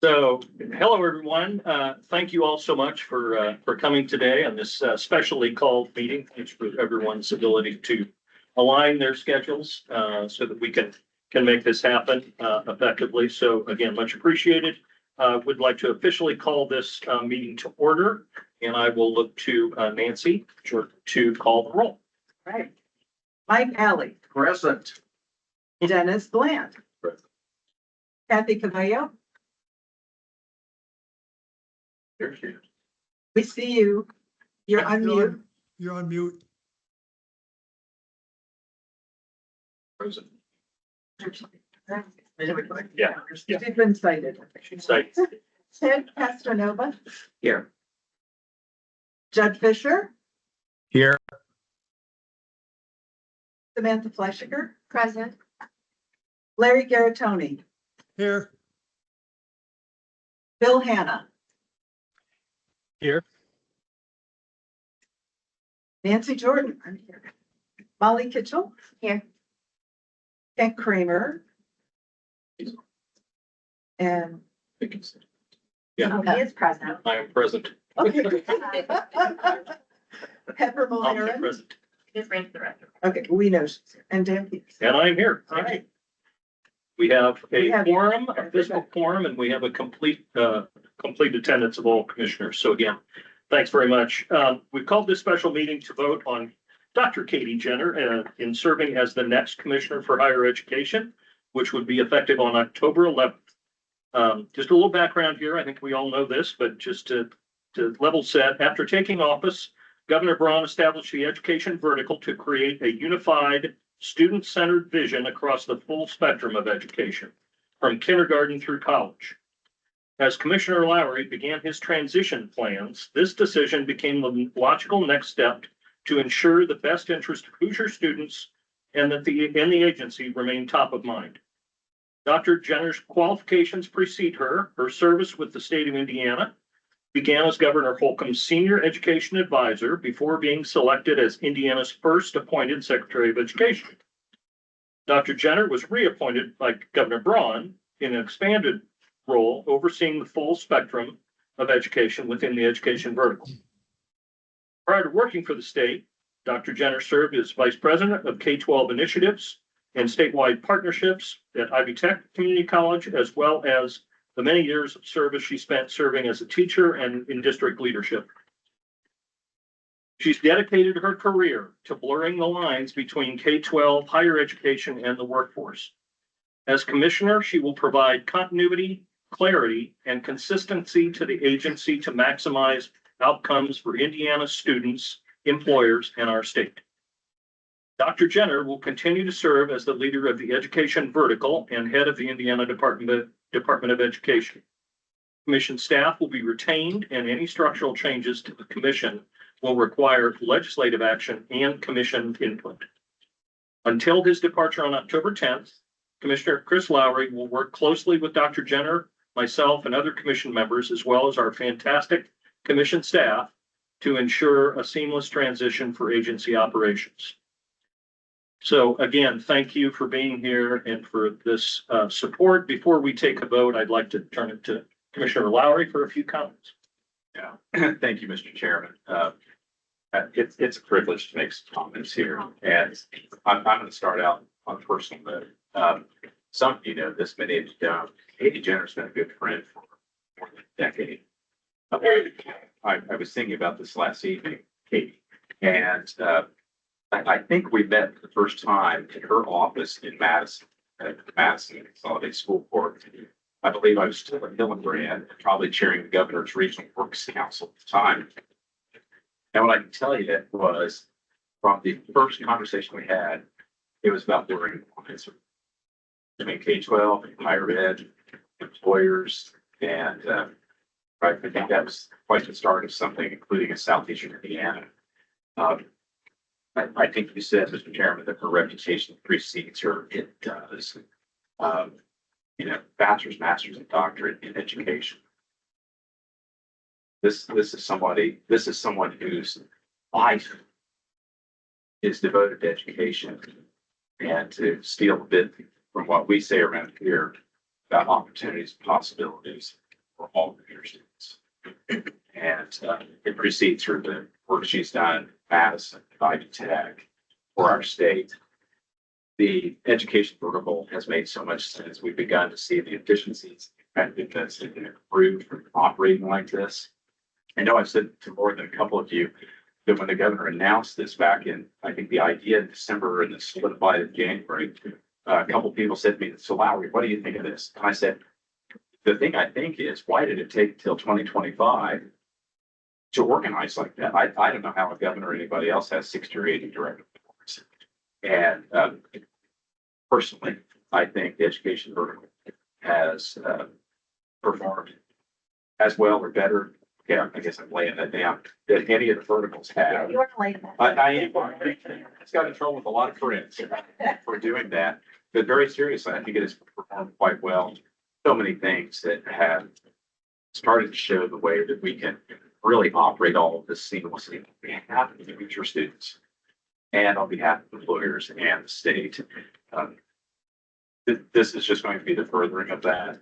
So, hello, everyone. Thank you all so much for coming today on this specially called meeting. Thanks for everyone's ability to align their schedules so that we can make this happen effectively. So again, much appreciated. Would like to officially call this meeting to order, and I will look to Nancy to call the roll. Right. Mike Alley, Present. Dennis Bland, Present. Kathy Cavallo, Here she is. we see you. You're on mute. You're on mute. Present. Yeah. Yeah. She's been cited. She's like, Ted Castronova, here. Judd Fisher, Here. Samantha Fleischiger, Present. Larry Garatoni, Here. Bill Hanna. Here. Nancy Jordan, I'm here. Molly Kitchell. Here. Kent Kramer. And. Yeah, He is present. I am present. Pepper I'm Mullerin. present. Just ran to the record. Okay, we know. she's here. And Dan Peters. And I'm here. All Thank you. right. We have We a have- quorum, a physical quorum, and we have a complete attendance of all commissioners. So again, thanks very much. We've called this special meeting to vote on Dr. Katie Jenner in serving as the next Commissioner for Higher Education, which would be effective on October 11th. Just a little background here. I think we all know this, but just to level set, after taking office, Governor Braun established the education vertical to create a unified, student-centered vision across the full spectrum of education, from kindergarten through college. As Commissioner Lowry began his transition plans, this decision became the logical next step to ensure the best interest of Hoosier students and that the agency remain top of mind. Dr. Jenner's qualifications precede her. Her service with the state of Indiana began as Governor Holcomb's senior education advisor before being selected as Indiana's first appointed Secretary of Education. Dr. Jenner was reappointed by Governor Braun in an expanded role overseeing the full spectrum of education within the education vertical. Prior to working for the state, Dr. Jenner served as Vice President of K-12 initiatives and statewide partnerships at Ivy Tech Community College, as well as the many years of service she spent serving as a teacher and in district leadership. She's dedicated her career to blurring the lines between K-12, higher education, and the workforce. As commissioner, she will provide continuity, clarity, and consistency to the agency to maximize outcomes for Indiana students, employers, and our state. Dr. Jenner will continue to serve as the leader of the education vertical and head of the Indiana Department of Education. Commission staff will be retained, and any structural changes to the commission will require legislative action and commission input. Until his departure on October 10th, Commissioner Chris Lowry will work closely with Dr. Jenner, myself, and other commission members, as well as our fantastic commission staff, to ensure a seamless transition for agency operations. So again, thank you for being here and for this support. Before we take a vote, I'd like to turn it to Commissioner Lowry for a few comments. Yeah, thank you, Mr. Chairman. It's a privilege to make some comments here, and I'm going to start out on a personal note. Some of you know this, many of you don't. Katie Jenner's been a good friend for more than a decade. I was thinking about this last evening, Katie, and I think we met the first time in her office in Madison, at the Madison Consolidated School Board. I believe I was still at Hillenbrand, probably chairing the governor's regional works council at the time. And what I can tell you that was from the first conversation we had, it was about blurring lines between K-12, higher ed, employers, and I think that was quite the start of something, including in Southeastern Indiana. I think you said, Mr. Chairman, that her reputation precedes her. It does. Bachelor's, master's, and doctorate in education. This is someone whose life is devoted to education, and to steal a bit from what we say around here about opportunities and possibilities. for all of your students. And it proceeds through the work she's done, Madison, Ivy Tech, for our state. The education vertical has made so much sense. We've begun to see the efficiencies, effectiveness that can improve from operating like this. I know I've said to more than a couple of you that when the governor announced this back in, I think the idea in December and the solidified in January, a couple of people said to me, "So Lowry, what do you think of this?" And I said, the thing I think is, why did it take till 2025 to organize like that? I don't know how a governor or anybody else has 60 or 80 direct reports. And personally, I think the education vertical has performed as well or better. Yeah, I guess I'm laying that down, that any of the verticals have. You want to lay that? I am. It's got in trouble with a lot of friends for doing that, but very seriously, I think it has performed quite well. So many things that have started to show the way that we can really operate all of this seamlessly on behalf of the future students and on behalf of employers and the state. This is just going to be the furthering of that.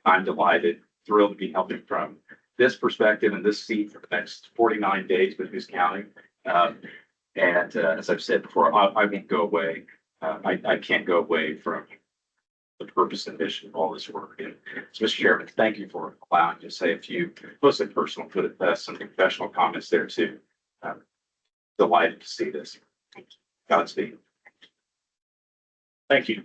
I'm delighted, thrilled to be helping from this perspective and this seat for the next 49 days with who's counting. And as I've said before, I won't go away. I can't go away from the purpose and mission of all this work. And so, Mr. Chairman, thank you for allowing me to say a few mostly personal, but some professional comments there too. Delighted to see this. Godspeed. Thank you,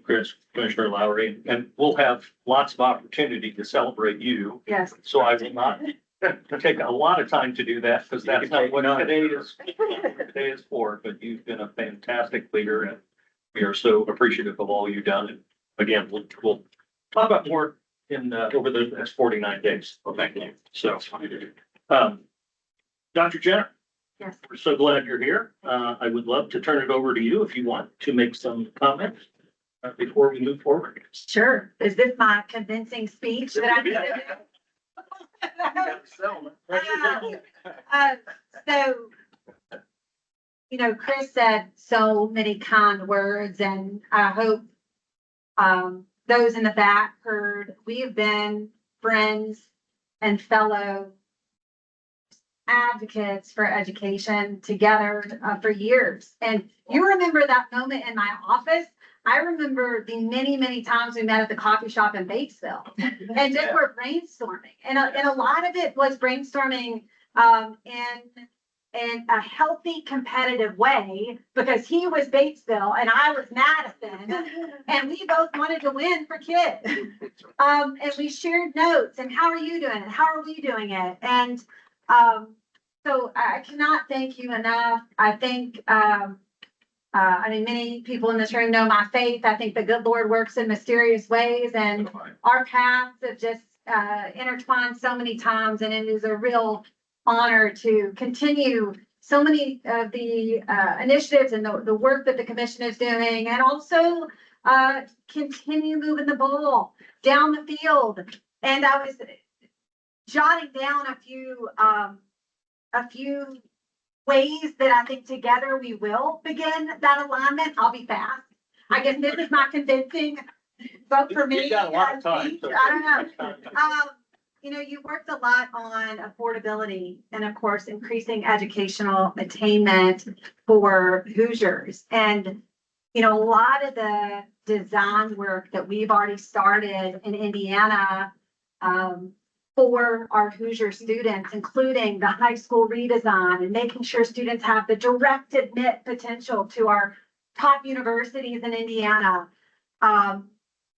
Commissioner Lowry, and we'll have lots of opportunity to celebrate you. Yes. So I will not take a lot of time to do that because that's not what today is for, but you've been a fantastic leader and we are so appreciative of all you've done. And again, we'll talk about more in, over the next 49 days. Well, thank you. So, Dr. Jenner. Yes. We're so glad you're here. I would love to turn it over to you if you want to make some comments before we move forward. Sure. Is this my convincing speech that I need to do? So, you know, Chris said so many kind words, and I hope those in the back heard. We have been friends and fellow advocates for education together for years. And you remember that moment in my office. I remember the many, many times we met at the coffee shop in Batesville and just were brainstorming. And a lot of it was brainstorming in a healthy, competitive way, because he was Batesville and I was Madison, and we both wanted to win for kids. And we shared notes and how are you doing it? How are we doing it? And so I cannot thank you enough. I think, I mean, many people in this room know my faith. I think the good Lord works in mysterious ways, and our paths have just intertwined so many times, and it is a real honor to continue so many of the initiatives and the work that the commission is doing, and also continue moving the ball down the field. And I was jotting down a few ways that I think together we will begin that alignment. I'll be fast. I guess this is my convincing vote for me. You've got a lot of time. So I don't know. You know, you worked a lot on affordability and of course, increasing educational attainment for Hoosiers. And, you know, a lot of the design work that we've already started in Indiana for our Hoosier students, including the high school redesign and making sure students have the direct admit potential to our top universities in Indiana.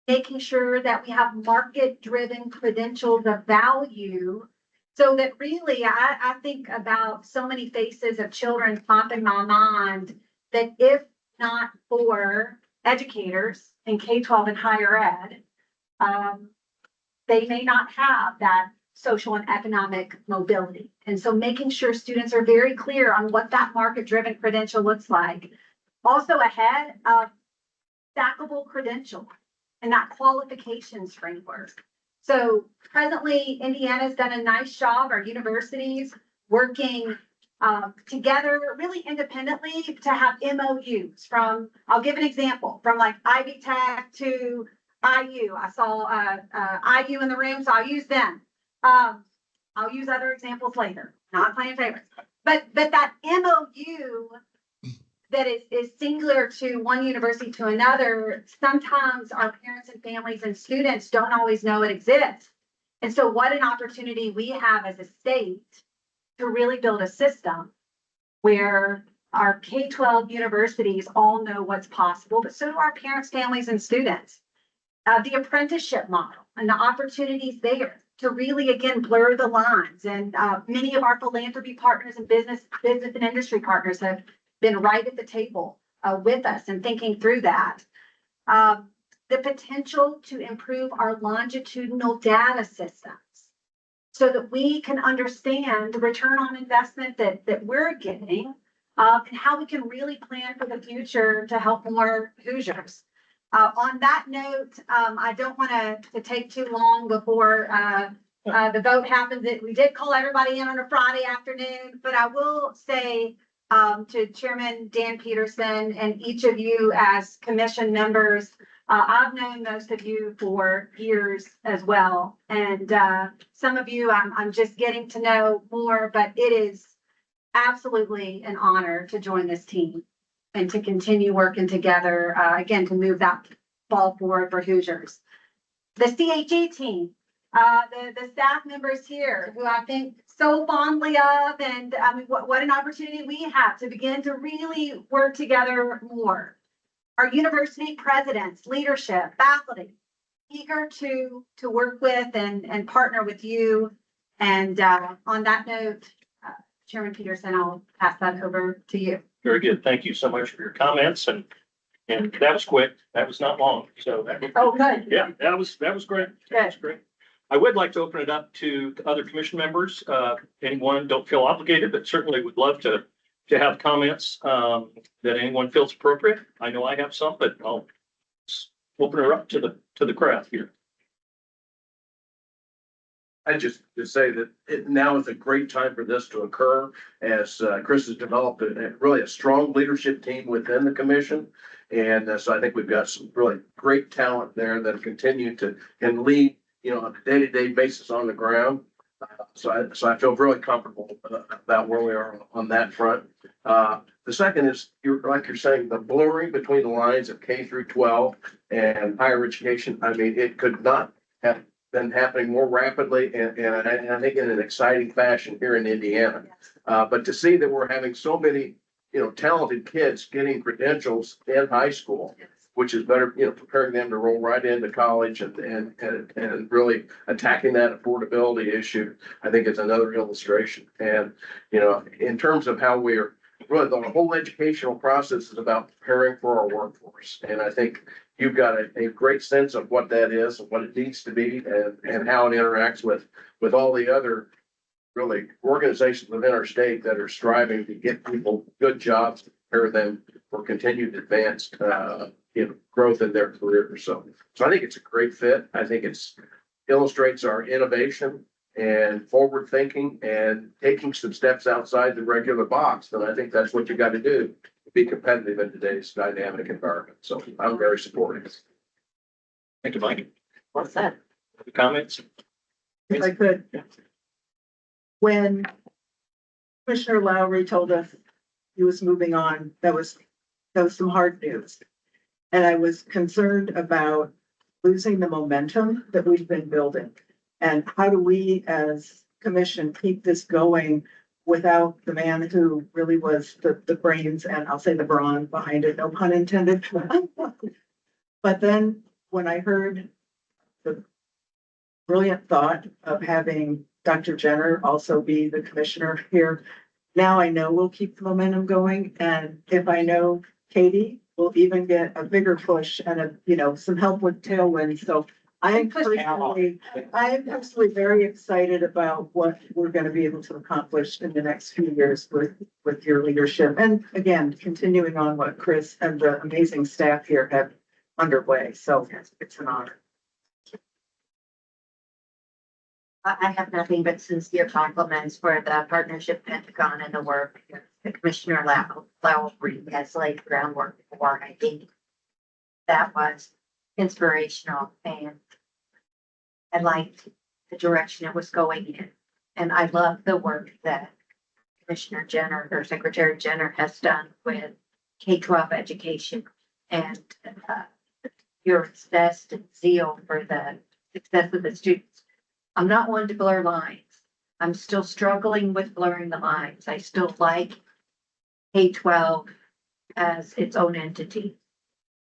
Making sure that we have market-driven credentials of value, so that really, I think about so many faces of children pop in my mind that if not for educators in K-12 and higher ed, they may not have that social and economic mobility. And so making sure students are very clear on what that market-driven credential looks like. Also ahead of stackable credential and that qualifications framework. So presently, Indiana's done a nice job, our universities working together really independently to have MOUs from, I'll give an example, from like Ivy Tech to IU. I saw IU in the room, so I'll use them. I'll use other examples later, not playing favorites. But that MOU that is singular to one university to another, sometimes our parents and families and students don't always know it exists. And so what an opportunity we have as a state to really build a system where our K-12 universities all know what's possible, but so do our parents, families, and students. The apprenticeship model and the opportunities there to really, again, blur the lines. And many of our philanthropy partners and business and industry partners have been right at the table with us and thinking through that. The potential to improve our longitudinal data systems so that we can understand the return on investment that we're getting and how we can really plan for the future to help more Hoosiers. On that note, I don't want to take too long before the vote happens. We did call everybody in on a Friday afternoon, but I will say to Chairman Dan Peterson and each of you as commission members, I've known most of you for years as well. And some of you I'm just getting to know more, but it is absolutely an honor to join this team and to continue working together, again, to move that ball forward for Hoosiers. The CHE team, the staff members here who I think so fondly of, and I mean, what an opportunity we have to begin to really work together more. Our university presidents, leadership, faculty, eager to work with and partner with you. And on that note, Chairman Peterson, I'll pass that over to you. Very good. Thank you so much for your comments, and that was quick. That was not long. So Oh, good. yeah, that was great. That was great. I would like to open it up to other commission members. Anyone, don't feel obligated, but certainly would love to have comments that anyone feels appropriate. I know I have some, but I'll open her up to the crowd here. I just to say that now is a great time for this to occur as Chris has developed really a strong leadership team within the commission. And so I think we've got some really great talent there that continue to and lead, on a day-to-day basis on the ground. So I feel really comfortable about where we are on that front. The second is, like you're saying, the blurring between the lines of K through 12 and higher education. I mean, it could not have been happening more rapidly and I think in an exciting fashion here in Indiana. But to see that we're having so many, talented kids getting credentials in high school, which is better, preparing them to roll right into college and really attacking that affordability issue, I think it's another illustration. And, in terms of how we're really, the whole educational process is about preparing for our workforce. And I think you've got a great sense of what that is and what it needs to be and how it interacts with all the other really organizations within our state that are striving to get people good jobs, to prepare them for continued advanced, growth in their career. So I think it's a great fit. I think illustrates our innovation and forward thinking and taking some steps outside the regular box. And I think that's what you got to do to be competitive in today's dynamic environment. So I'm very supportive. Thank you, Mike. What's that? Comments? If I could. When Commissioner Lowry told us he was moving on, that was some hard news. And I was concerned about losing the momentum that we've been building. And how do we as commission keep this going without the man who really was the brains and I'll say the brawn behind it, no pun intended. But then when I heard the brilliant thought of having Dr. Jenner also be the commissioner here, now I know we'll keep the momentum going. And if I know Katie, we'll even get a bigger push and some help with tailwind. So I am personally very excited about what we're going to be able to accomplish in the next few years with your leadership. And again, continuing on what Chris and the amazing staff here have underway. So it's an honor. I have nothing but sincere compliments for the partnership Pentagon and the work that Commissioner Lowry has laid groundwork for. I think that was inspirational, and I'd like the direction it was going in. And I love the work that Commissioner Jenner or Secretary Jenner has done with K-12 education and your zest and zeal for the success of the students. I'm not one to blur lines. I'm still struggling with blurring the lines. I still like K-12 as its own entity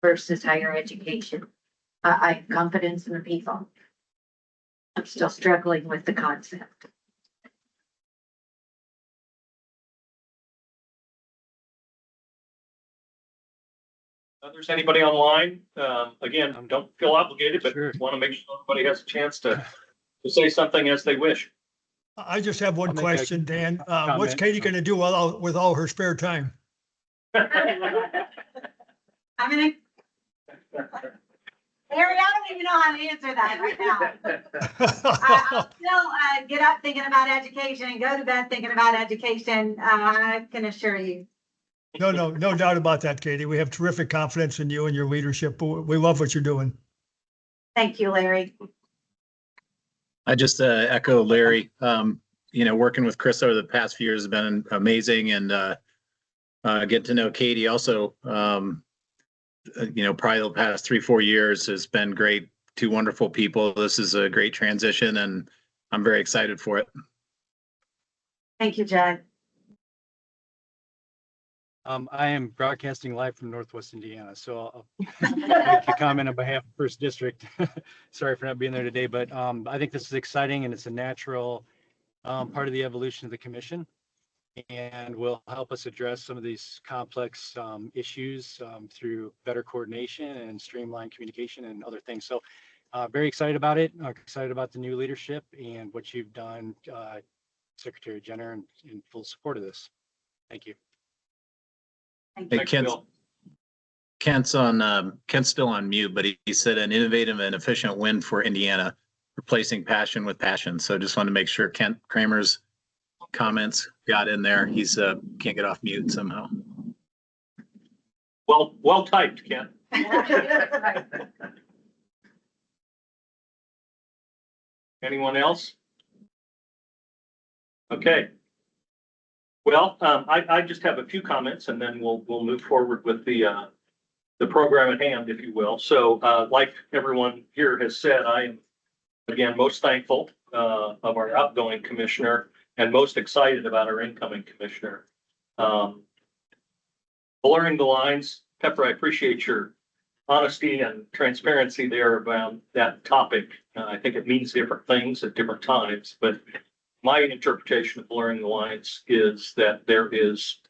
versus higher education. I have confidence in the people. I'm still struggling with the concept. Others, anybody online? Again, don't feel obligated, but Sure. want to make sure everybody has a chance to say something as they wish. I just have I'll one make a question, Dan. What's comment. Katie gonna do with all her spare time? I'm gonna, Larry, I don't even know how to answer that right now. I'll still get up thinking about education and go to bed thinking about education. I can assure you. No doubt about that, Katie. We have terrific confidence in you and your leadership. We love what you're doing. Thank you, Larry. I just echo Larry. Working with Chris over the past few years has been amazing, and get to know Katie also. Probably the past 3-4 years has been great. Two wonderful people. This is a great transition, and I'm very excited for it. Thank you, Judd. I am broadcasting live from Northwest Indiana, so I'll make a comment on behalf of First District. Sorry for not being there today, but I think this is exciting and it's a natural part of the evolution of the commission and will help us address some of these complex issues through better coordination and streamlined communication and other things. So very excited about it. Excited about the new leadership and what you've done, Secretary Jenner, and in full support of this. Thank you. Thank Hey, you. Kent's still on mute, but he said an innovative and efficient win for Indiana, replacing passion with passion. So just wanted to make sure Kent Kramer's comments got in there. He's can't get off mute somehow. Well typed, Ken. Anyone else? Okay. Well, I just have a few comments and then we'll move forward with the program at hand, if you will. So like everyone here has said, I am again most thankful of our outgoing commissioner and most excited about our incoming commissioner. Blurring the lines, Pepper, I appreciate your honesty and transparency there about that topic. I think it means different things at different times, but my interpretation of blurring the lines is that there is,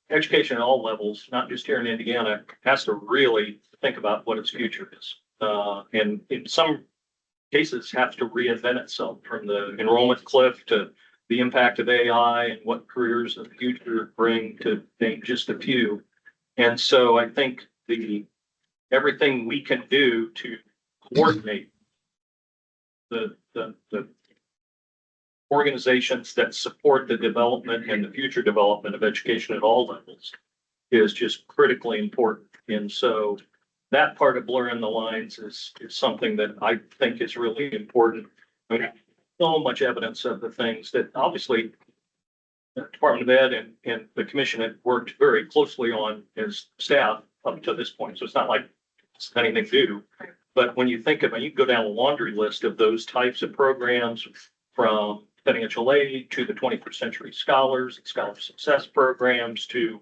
education at all levels, not just here in Indiana, has to really think about what its future is. And in some cases has to reinvent itself, from the enrollment cliff to the impact of AI and what careers of the future bring, to name just a few. And so I think everything we can do to coordinate the organizations that support the development and the future development of education at all levels is just critically important. And so that part of blurring the lines is something that I think is really important. I mean, so much evidence of the things that obviously the Department of Ed and the commission had worked very closely on as staff up to this point. So it's not like it's anything new. But when you think of it, you can go down a laundry list of those types of programs, from financial aid to the 21st Century Scholars and Scholar Success programs, to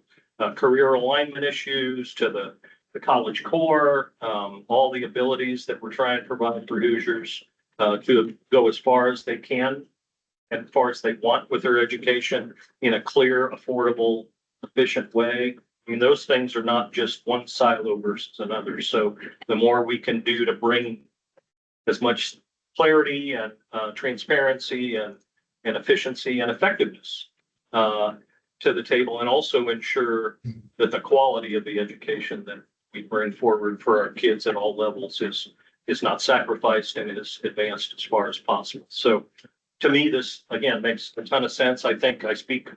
career alignment issues, to the College Core, all the abilities that we're trying to provide for Hoosiers to go as far as they can and as far as they want with their education in a clear, affordable, efficient way. I mean, those things are not just one silo versus another. So the more we can do to bring as much clarity and transparency and efficiency and effectiveness to the table, and also ensure that the quality of the education that we bring forward for our kids at all levels is not sacrificed and is advanced as far as possible. So to me, this again makes a ton of sense. I think I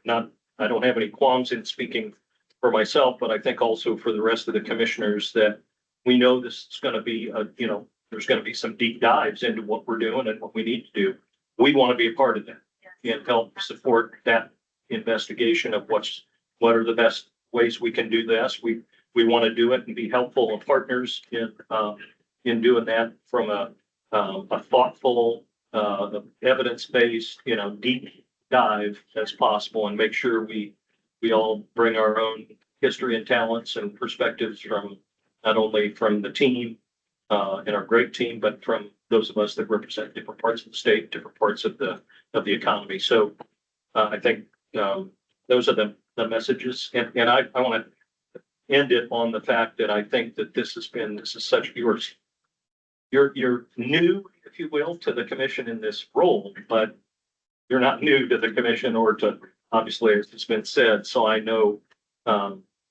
don't have any qualms in speaking for myself, but I think also for the rest of the commissioners, that we know this is going to be there's going to be some deep dives into what we're doing and what we need to do. We want to be a part of that and help support that investigation of what are the best ways we can do this. We want to do it and be helpful and partners in doing that from a thoughtful, evidence-based, deep dive as possible, and make sure we all bring our own history and talents and perspectives from not only from the team and our great team, but from those of us that represent different parts of the state, different parts of the economy. So I think those are the messages, and I want to end it on the fact that I think that this is such you're new, if you will, to the commission in this role, but you're not new to the commission or to, obviously, as it's been said. So I know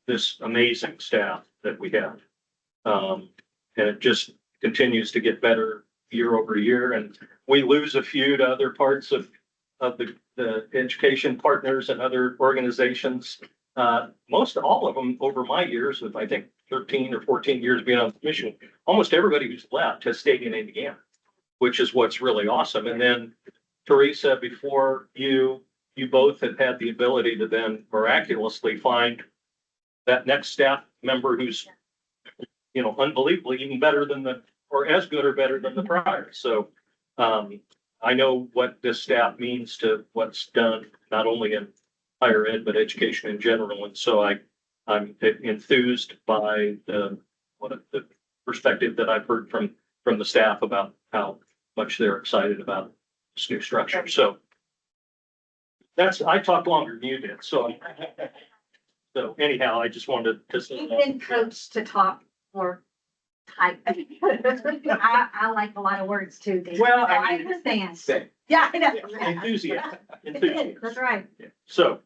this amazing staff that we have. And it just continues to get better year over year. And we lose a few to other parts of the education partners and other organizations. Most all of them over my years of, I think, 13 or 14 years being on the commission, almost everybody who's left has stayed in Indiana, which is what's really awesome. And then Teresa, before you both have had the ability to then miraculously find that next staff member who's, unbelievably even better than or as good or better than the prior. So I know what this staff means to what's done, not only in higher ed, but education in general. And so I'm enthused by the perspective that I've heard from the staff about how much they're excited about this new structure. So I talked longer than you did. So anyhow, I just wanted to say You've that. been coached to talk more type. I like a lot of words too, Dave. Well, I understand. Same. Yeah, I know. Enthusiasm. That's right. So,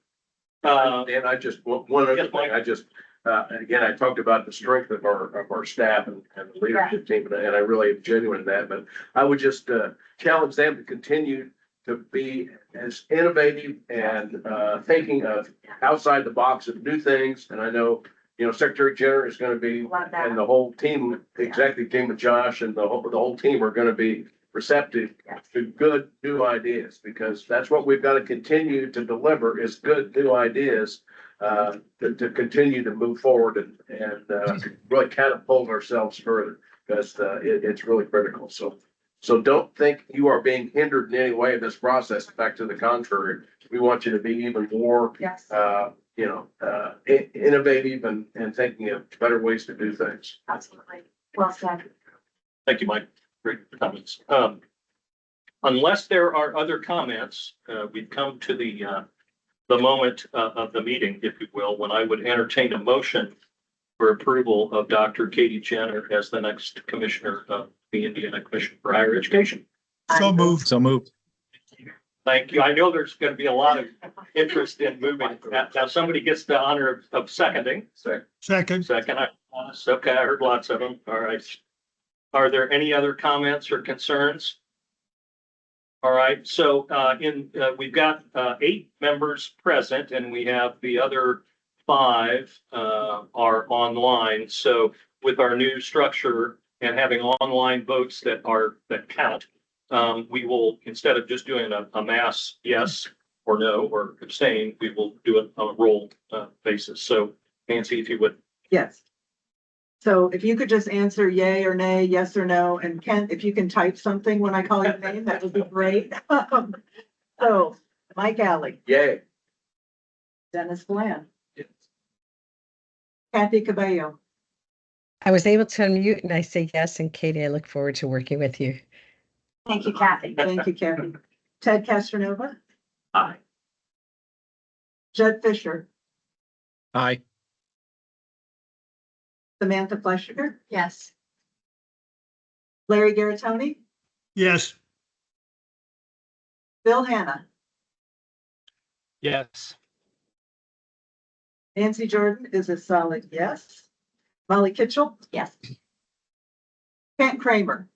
And I just, one other Yes, thing, Mike. I just, again, I talked about the strength of our staff and the leadership team, and I really am genuine in that, but I would just, challenge them to continue to be as innovative and, thinking of outside the box of new things. And I know, Secretary Jenner is gonna be, Love that. and the whole team, the executive team with Josh and the whole team are gonna be receptive to good new ideas, because that's what we've got to continue to deliver is good new ideas to continue to move forward and really catapult ourselves further, because it's really critical. So don't think you are being hindered in any way in this process. In fact, to the contrary, we want you to be even more Yes. innovative and thinking of better ways to do things. Absolutely. Well said. thank you, Mike. Great comments. Unless there are other comments, we've come to the moment of the meeting, if you will, when I would entertain a motion for approval of Dr. Katie Jenner as the next commissioner of the Indiana Commission for Higher Education. So moved. So moved. Thank you. I know there's going to be a lot of interest in moving. Now, somebody gets the honor of seconding. Second. Second, okay, I heard lots of them. All right. Are there any other comments or concerns? All right, so we've got 8 members present, and we have the other 5 are online. So with our new structure and having online votes that count, we will, instead of just doing a mass yes or no or abstain, we will do it on a roll basis. So Nancy, if you would. Yes. So if you could just answer yay or nay, yes or no, and Kent, if you can type something when I call your name, that would be great. So Mike Alley, Yay. Dennis Bland, Kathy Cabello, I was able to unmute and I say yes, and Katie, I look forward to working with you. Thank you, Kathy. thank you, Kathy, Ted Castronova, Aye. Judd Fisher, Aye. Samantha Fleischer, Yes. Larry Garatoni, Yes. Bill Hanna, Yes. Nancy Jordan is a solid yes. Molly Kitchell, Yes. Kent Kramer.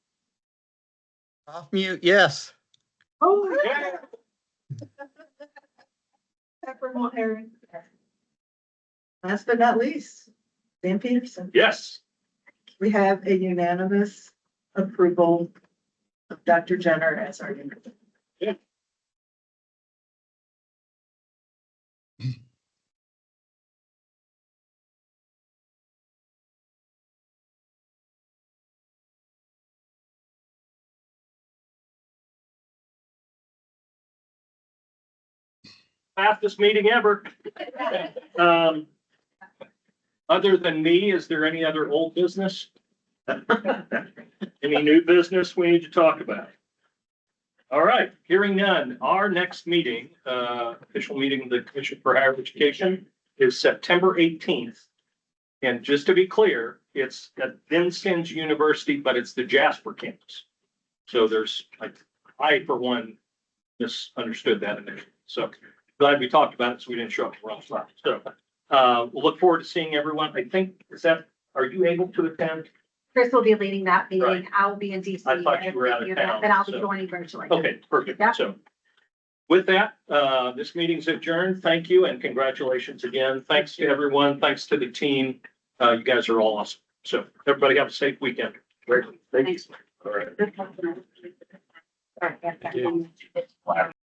Off mute, yes. Oh. Pepper Mulheron. Last but not least, Dan Peterson. Yes. We have a unanimous approval of Dr. Jenner as our new. Fastest meeting ever. Um, other than me, is there any other old business? Any new business we need to talk about? All right, hearing none. Our next meeting, official meeting of the Commission for Higher Education is September 18th. And just to be clear, it's at Vincennes University, but it's the Jasper campus. So there's, I for one misunderstood that initially. So glad we talked about it, so we didn't show up the wrong spot. So we'll look forward to seeing everyone. I think, are you able to attend? Chris will be leading that meeting. Right. I'll be in DC. I thought you were out of town, But I'll be so- joining virtually. Okay, perfect. Yeah. So with that, this meeting's adjourned. Thank you and congratulations again. Thanks to everyone. Thanks to the team. You guys are all awesome. So everybody have a safe weekend. Great. Thank you. Thanks. All right. Or-